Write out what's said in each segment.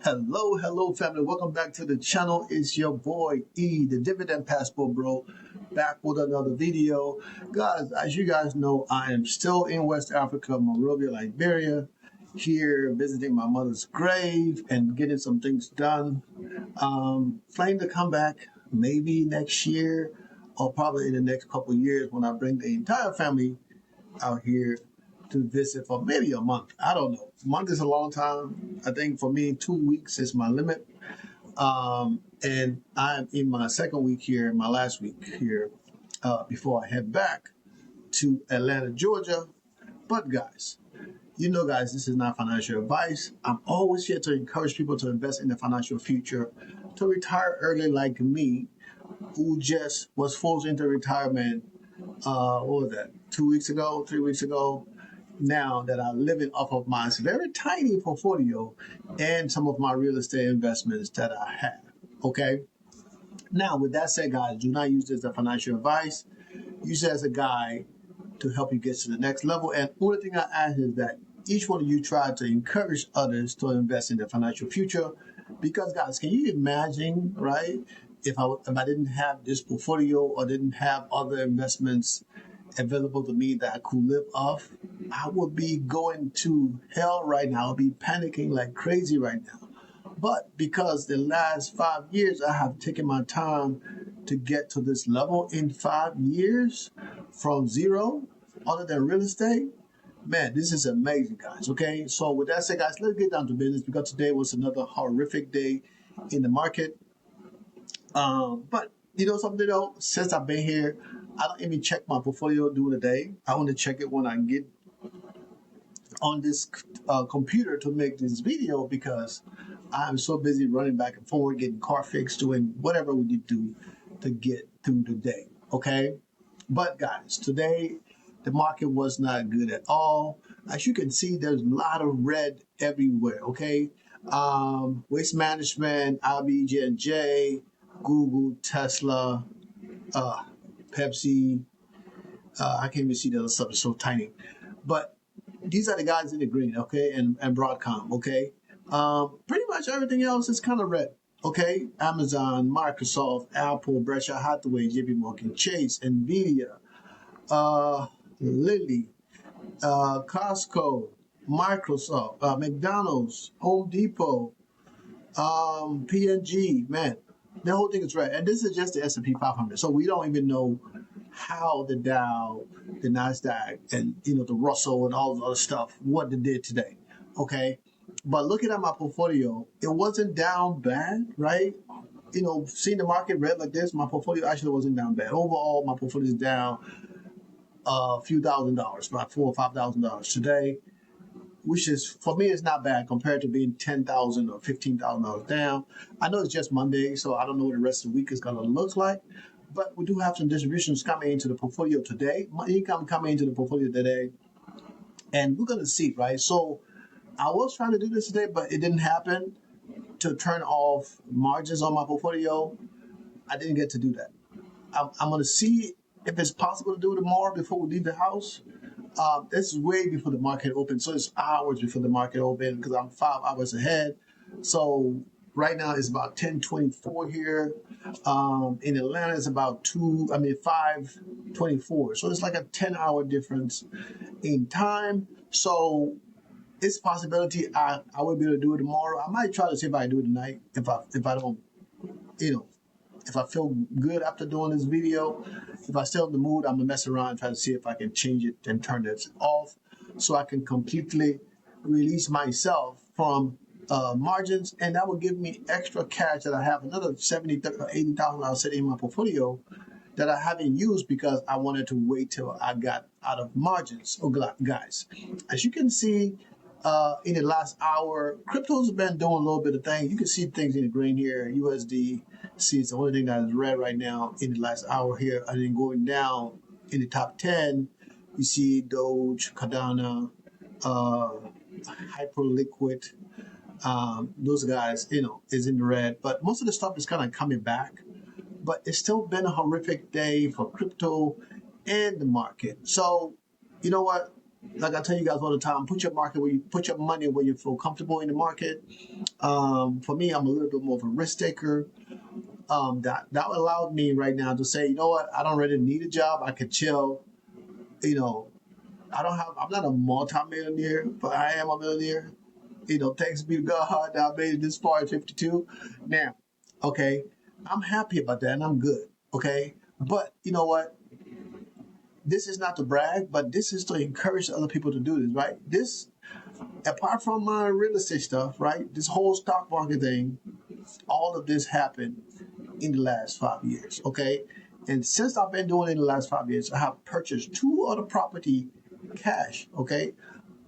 Hello, family. Welcome back to the channel. It's your boy E, the Dividend Passport Bro, back with another video. Guys, as you guys know, I am still in West Africa, Monrovia, Liberia, here visiting my mother's grave and getting some things done. Planning to come back maybe next year or probably in the next couple of years when I bring the entire family out here to visit for maybe a month. I don't know. A month is a long time. I think for me, 2 weeks is my limit. And I'm in my second week here, my last week here, before I head back to Atlanta, Georgia. But guys, guys, this is not financial advice. I'm always here to encourage people to invest in the financial future, to retire early like me, who just was forced into retirement, what was that, 2 weeks ago, 3 weeks ago, now that I'm living off of my very tiny portfolio and some of my real estate investments that I have. Okay. Now, with that said, guys, do not use this as financial advice. Use it as a guide to help you get to the next level. And only thing I ask is that each one of you try to encourage others to invest in their financial future. Because, guys, can you imagine, right? If I didn't have this portfolio or didn't have other investments available to me that I could live off, I would be going to hell right now. I would be panicking like crazy right now. But because the last 5 years I have taken my time to get to this level in 5 years from zero, other than real estate, man, this is amazing, guys. Okay, so with that said, guys, let's get down to business because today was another horrific day in the market. But you know something though, since I've been here, I don't even check my portfolio during the day. I only check it when I get on this computer to make this video because I'm so busy running back and forward, getting car fixed, doing whatever we need to do to get through the day. Okay, but guys, today the market was not good at all. As you can see, there's a lot of red everywhere. Okay, waste management, IBJ&J, Google, Tesla, Pepsi. I can't even see the other stuff; it's so tiny. But these are the guys in the green, okay, and Broadcom, okay. Pretty much everything else is kind of red, okay. Amazon, Microsoft, Apple, Berkshire Hathaway, JP Morgan Chase, Nvidia, Lilly, Costco, Microsoft, McDonald's, Home Depot, P&G, man, the whole thing is red. And this is just the S&P 500. So we don't even know how the Dow, the NASDAQ, and the Russell and all the other stuff, what they did today. Okay. But looking at my portfolio, it wasn't down bad, right? Seeing the market red like this, my portfolio actually wasn't down bad. Overall, my portfolio is down a few $1,000s, about $4,000 or $5,000 today, which is, for me, it's not bad compared to being $10,000 or $15,000 down. I know it's just Monday, so I don't know what the rest of the week is going to look like, but we do have some distributions coming into the portfolio today, my income coming into the portfolio today, and we're going to see, right? So I was trying to do this today, but it didn't happen to turn off margins on my portfolio. I didn't get to do that. I'm going to see if it's possible to do it tomorrow before we leave the house. This is way before the market opens, so it's hours before the market opens because I'm 5 hours ahead. So right now it's about 10:24 here. In Atlanta, it's about 5:24. So it's like a 10-hour difference in time. So it's a possibility I will be able to do it tomorrow. I might try to see if I can do it tonight if I don't, if I feel good after doing this video. If I still in the mood, I'm gonna mess around and try to see if I can change it and turn this off so I can completely release myself from margins, and that will give me extra cash that I have, another $70,000 or $80,000 sitting in my portfolio that I haven't used because I wanted to wait till I got out of margins. Oh, guys, as you can see, in the last hour, crypto's been doing a little bit of things. You can see things in the green here. USD, see, it's the only thing that is red right now in the last hour here. And then going down in the top 10, you see Doge, Cardano, Hyperliquid. Those guys, is in the red. But most of the stuff is kind of coming back. But it's still been a horrific day for crypto and the market. So, you know what? like I tell you guys all the time, put your money where you feel comfortable in the market. For me, I'm a little bit more of a risk taker. That allowed me right now to say, you know what, I don't really need a job. I can chill. You know, I'm not a multi-millionaire, but I am a millionaire. Thanks be to God that I made it this far at 52. Now, okay, I'm happy about that and I'm good. Okay, but you know what? This is not to brag, but this is to encourage other people to do this, right? This, apart from my real estate stuff, right? This whole stock market thing, all of this happened in the last 5 years, okay? And since I've been doing it in the last 5 years, I have purchased two other property cash, okay?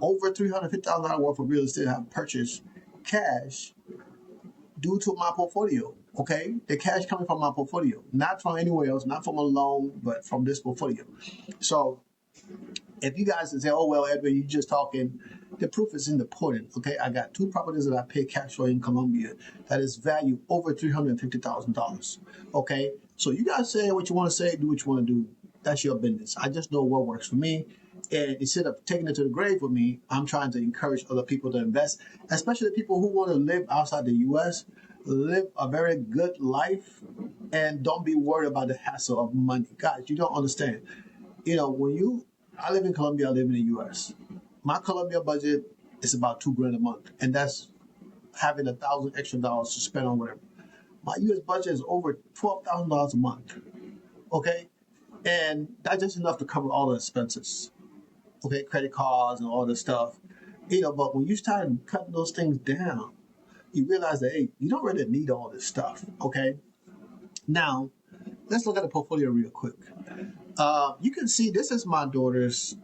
Over $350,000 worth of real estate I have purchased cash due to my portfolio, okay? The cash coming from my portfolio, not from anywhere else, not from a loan, but from this portfolio. So if you guys can say, oh, well, Edward, you just talking, the proof is in the pudding, okay? I got two properties that I pay cash for in Colombia that is valued over $350,000, okay? So you guys say what you want to say, do what you want to do. That's your business. I just know what works for me. And instead of taking it to the grave with me, I'm trying to encourage other people to invest, especially people who want to live outside the U.S., live a very good life, and don't be worried about the hassle of money. Guys, you don't understand. I live in Colombia, I live in the U.S. My Colombia budget is about $2,000 a month, and that's having $1,000 extra dollars to spend on whatever. My U.S. budget is over $12,000 a month. Okay, and that's just enough to cover all the expenses. Okay, credit cards and all this stuff. But when you start cutting those things down, you realize that, hey, you don't really need all this stuff. Okay, now let's look at the portfolio real quick. You can see this is my daughter's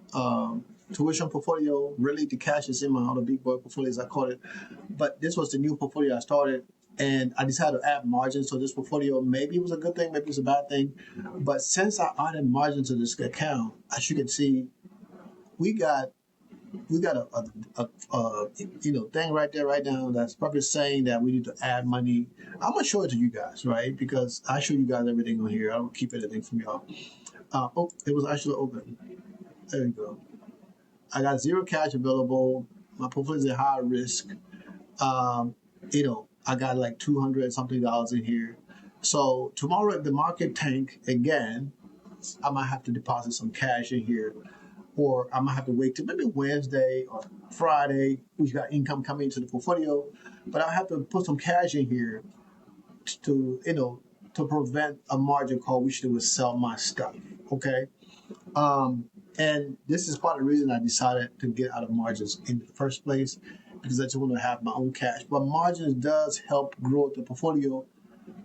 tuition portfolio. Really, the cash is in my other big boy portfolio, as I call it. But this was the new portfolio I started, and I decided to add margins to this portfolio. Maybe it was a good thing, maybe it was a bad thing. But since I added margins to this account, as you can see, we got a thing right there right now that's probably saying that we need to add money. I'm gonna show it to you guys, right? Because I show you guys everything on here. I don't keep anything from y'all. It was actually open. There you go. I got zero cash available. My portfolio is at high risk. I got like 200 something dollars in here. So tomorrow, if the market tank again, I might have to deposit some cash in here, or I might have to wait till maybe Wednesday or Friday. We got income coming into the portfolio, but I have to put some cash in here to prevent a margin call, which they would sell my stuff. Okay. And this is part of the reason I decided to get out of margins in the first place, because I just want to have my own cash. But margins does help grow the portfolio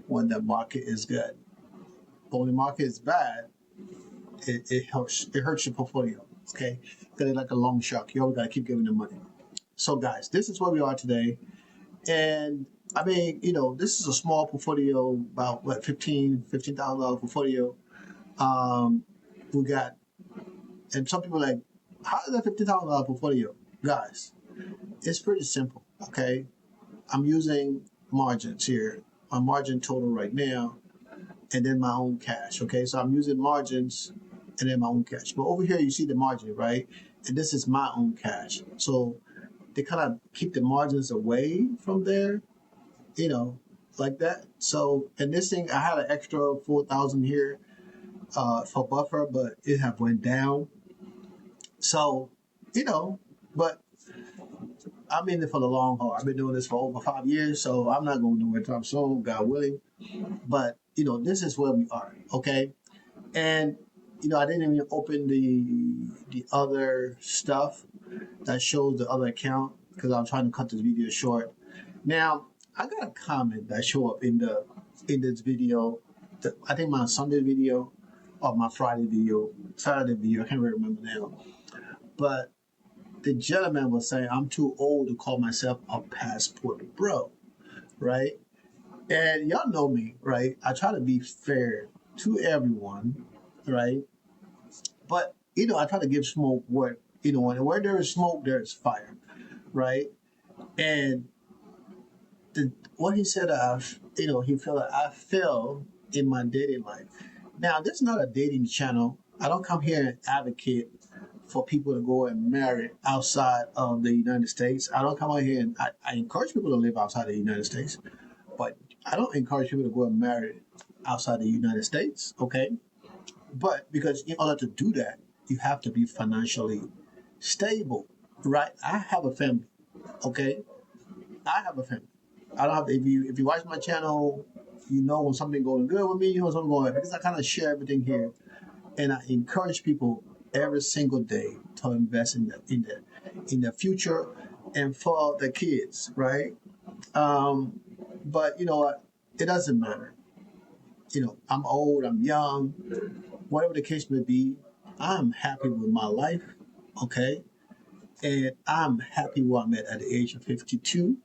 when the market is good. But when the market is bad, it hurts your portfolio. Okay, because it's like a long shark. You always got to keep giving them money. So guys, this is where we are today. And I mean, this is a small portfolio, about what, $15,000 portfolio. We got, and some people are like, how is that $15,000 portfolio? Guys, it's pretty simple, okay? I'm using margins here. My margin total right now, and then my own cash, okay? So I'm using margins and then my own cash. But over here, you see the margin, right? And this is my own cash. So they kind of keep the margins away from there, like that. So, and this thing, I had an extra 4,000 here for buffer, but it have went down. So, but I'm in it for the long haul. I've been doing this for over 5 years, so I'm not going nowhere anytime soon, God willing. But, this is where we are, okay? And, I didn't even open the other stuff that shows the other account because I'm trying to cut this video short. Now, I got a comment that showed up in this video. I think my Sunday video or my Saturday video, I can't really remember now. But the gentleman was saying I'm too old to call myself a passport bro, right? And y'all know me, right? I try to be fair to everyone, right? But I try to give smoke where where there is smoke, there is fire, right? And what he said, he felt that I failed in my dating life. Now, this is not a dating channel. I don't come here and advocate for people to go and marry outside of the United States. I don't come out here and I encourage people to live outside the United States, but I don't encourage people to go and marry outside the United States, okay? But because in order to do that, you have to be financially stable, right? I have a family, okay? I have a family. I don't have if you watch my channel, you know when something going good with me, you know something going because I kind of share everything here, and I encourage people every single day to invest in the future and for the kids, right? Um, but you know what? It doesn't matter. You know, I'm old, I'm young, whatever the case may be. I'm happy with my life, okay? And I'm happy where I'm at the age of 52,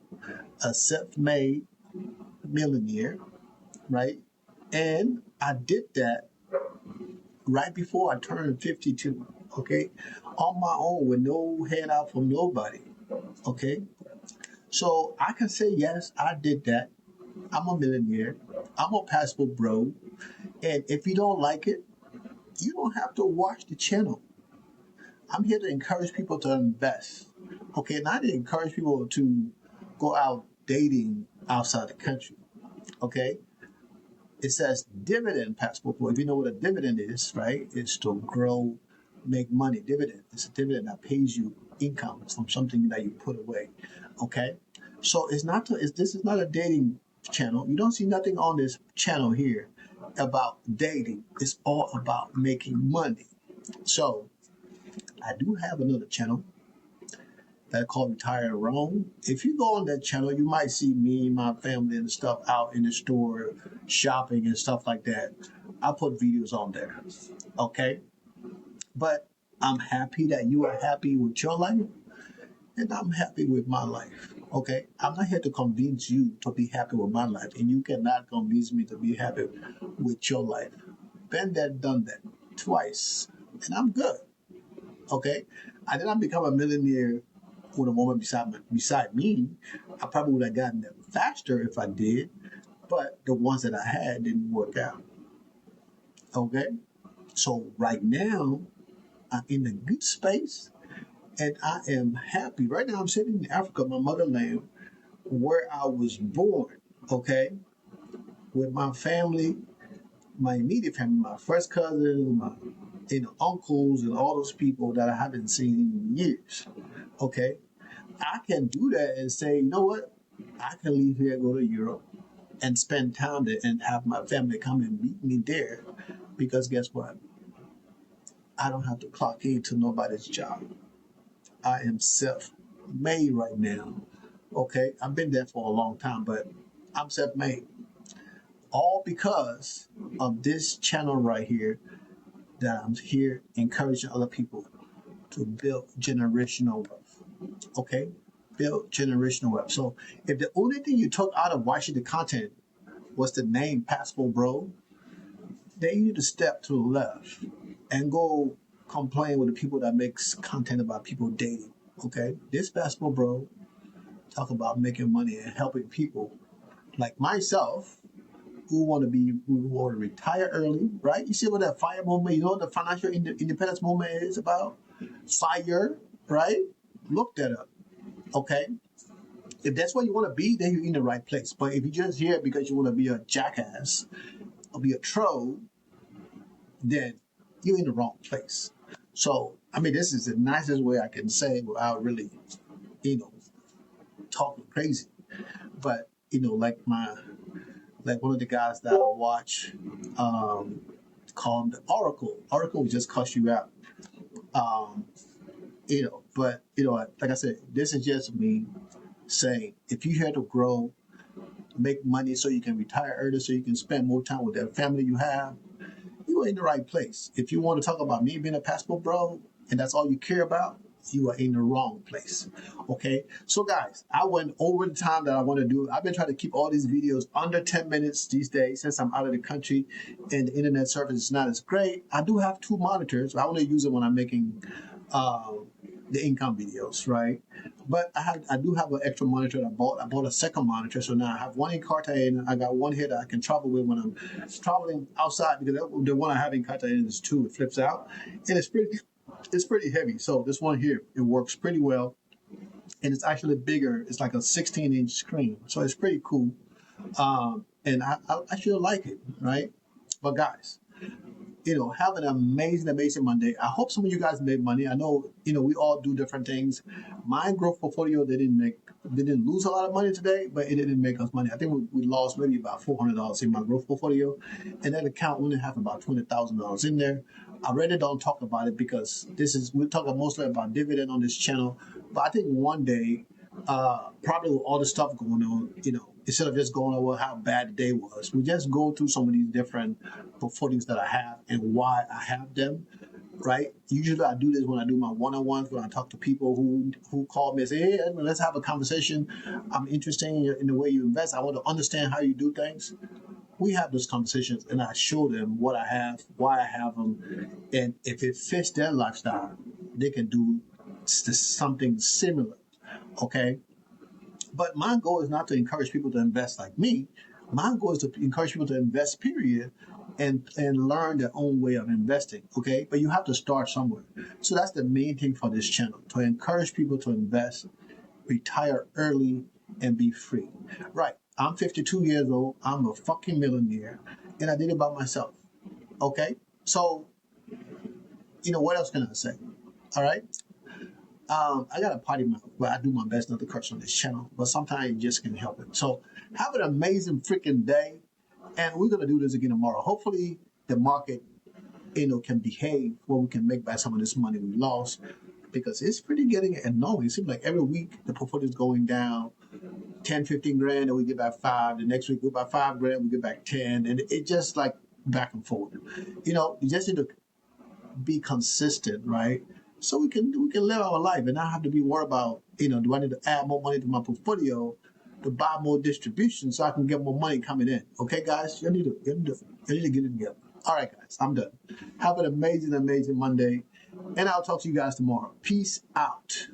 a self-made millionaire, right? And I did that right before I turned 52, okay? On my own with no handout from nobody, okay? So I can say, yes, I did that. I'm a millionaire. I'm a passport bro. And if you don't like it, you don't have to watch the channel. I'm here to encourage people to invest, okay? Not to encourage people to go out dating outside the country, okay? It says dividend passport. If you know what a dividend is, right? It's to grow, make money. Dividend. It's a dividend that pays you income from something that you put away. Okay. So it's not. This is not a dating channel. You don't see nothing on this channel here about dating. It's all about making money. So I do have another channel that called Retire Wrong. If you go on that channel, you might see me, my family, and stuff out in the store, shopping and stuff like that. I put videos on there, okay? But I'm happy that you are happy with your life, and I'm happy with my life, okay? I'm not here to convince you to be happy with my life, and you cannot convince me to be happy with your life. Been there, done that twice, and I'm good, okay? I did not become a millionaire with a woman beside me. I probably would have gotten them faster if I did, but the ones that I had didn't work out. Okay, so right now I'm in a good space, and I am happy. Right now I'm sitting in Africa, my motherland, where I was born. Okay, with my family, my immediate family, my first cousins, my uncles, and all those people that I haven't seen in years. Okay, I can do that and say, you know what? I can leave here, go to Europe, and spend time there and have my family come and meet me there. Because guess what? I don't have to clock into nobody's job. I am self-made right now. Okay? I've been there for a long time, but I'm self-made. All because of this channel right here that I'm here encouraging other people to build generational wealth. Okay? Build generational wealth. So if the only thing you took out of watching the content was the name Passport Bro, then you need to step to the left and go complain with the people that makes content about people dating. Okay? This Passport Bro talk about making money and helping people like myself who want to retire early, right? You see what that FIRE movement, you know what the financial independence movement is about? FIRE, right? Look that up. Okay? If that's what you want to be, then you're in the right place. But if you're just here because you want to be a jackass or be a troll, then you're in the wrong place. So, I mean, this is the nicest way I can say without really, you know, talking crazy. But, like one of the guys that I watch, called the Oracle. Oracle will just cuss you out. Um, but like I said, this is just me saying if you're here to grow, make money so you can retire early, so you can spend more time with the family you have, you are in the right place. If you want to talk about me being a passport bro and that's all you care about, you are in the wrong place. Okay? So guys, I went over the time that I want to do. I've been trying to keep all these videos under 10 minutes these days since I'm out of the country and the internet service is not as great. I do have two monitors. I only use it when I'm making the income videos, right? But I do have an extra monitor that I bought. I bought a second monitor, so now I have one in Cartagena. I got one here that I can travel with when I'm traveling outside because the one I have in Cartagena is two. It flips out, and it's It's pretty heavy. So this one here, it works pretty well, and it's actually bigger. It's like a 16-inch screen, so it's pretty cool. And I actually like it, right? But guys, have an amazing, amazing Monday. I hope some of you guys made money. I know, we all do different things. My growth portfolio, they didn't lose a lot of money today, but it didn't make us money. I think we lost maybe about $400 in my growth portfolio, and that account only have about $20,000 in there. I really don't talk about it because we're talking mostly about dividend on this channel. But I think one day, probably with all the stuff going on, instead of just going over how bad the day was, we just go through some of these different portfolios that I have and why I have them, right? Usually I do this when I do my one-on-ones, when I talk to people who call me and say, hey, Edwin, let's have a conversation. I'm interested in the way you invest. I want to understand how you do things. We have those conversations and I show them what I have, why I have them, and if it fits their lifestyle, they can do something similar, okay? But my goal is not to encourage people to invest like me. My goal is to encourage people to invest, period, and learn their own way of investing, okay? But you have to start somewhere. So that's the main thing for this channel, to encourage people to invest, retire early, and be free. Right. I'm 52 years old. I'm a fucking millionaire, and I did it by myself, okay? So, what else can I say? All right. I got a potty mouth, but I do my best not to curse on this channel, but sometimes you just can't help it. So have an amazing freaking day, and we're going to do this again tomorrow. Hopefully the market, can behave where we can make back some of this money we lost, because it's pretty getting annoying. It seems like every week the portfolio is going down 10, 15 grand, and we get back 5. The next week we get back 5 grand, we get back 10, and it just like back and forth. You just need to be consistent, right? So we can live our life and not have to be worried about, do I need to add more money to my portfolio to buy more distribution so I can get more money coming in? Okay, guys, you need to get it together. All right, guys, I'm done. Have an amazing, amazing Monday, and I'll talk to you guys tomorrow. Peace out.